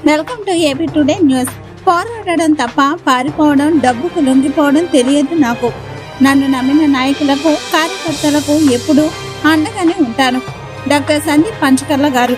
Welcome to AP today news. పోరాడడం తప్ప పారిపోవడం, డబ్బుకు లొంగిపోవడం తెలియదు నాకు. నన్ను నమ్మిన నాయకులకు, కార్యకర్తలకు ఎప్పుడూ అండగానే ఉంటాను. డాక్టర్ సందీప్ పంచకర్ల గారు.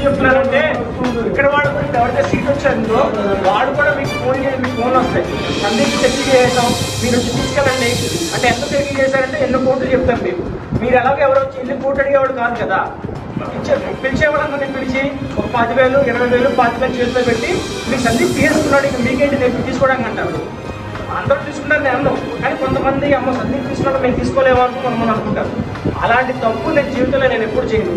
చెప్తున్నానంటే ఇక్కడ వాడు ఎవరికైతే సీట్ వచ్చిందో వాడు కూడా మీకు ఫోన్ చేసి మీకు ఫోన్ వస్తాయి. అందరికి చెక్ చేసాం, మీరు వచ్చి తీసుకెళ్ళండి అంటే ఎంత చెక్ చేశారంటే ఎన్ని కోట్లు చెప్తారు. మీరు ఎలాగో ఎవరు వచ్చి ఎన్ని కోట్లు అడిగేవాడు కాదు కదా. పిలిచేవాళ్ళందరినీ పిలిచి ఒక 10,000, 20,000, 25,000 చేతిలో పెట్టి మీకు సందీప్ తీసుకున్నాడు, ఇక మీకేంటి నేను తీసుకోవడానికి అంటారు. అందరూ తీసుకున్నారు నేను అన్నాం, కానీ కొంతమంది అమ్మ సందీప్ తీసుకున్నాడు మేము తీసుకోలేము అని కొంతమంది అనుకుంటారు. అలాంటి తప్పు నేను జీవితంలో నేను ఎప్పుడు చేయను.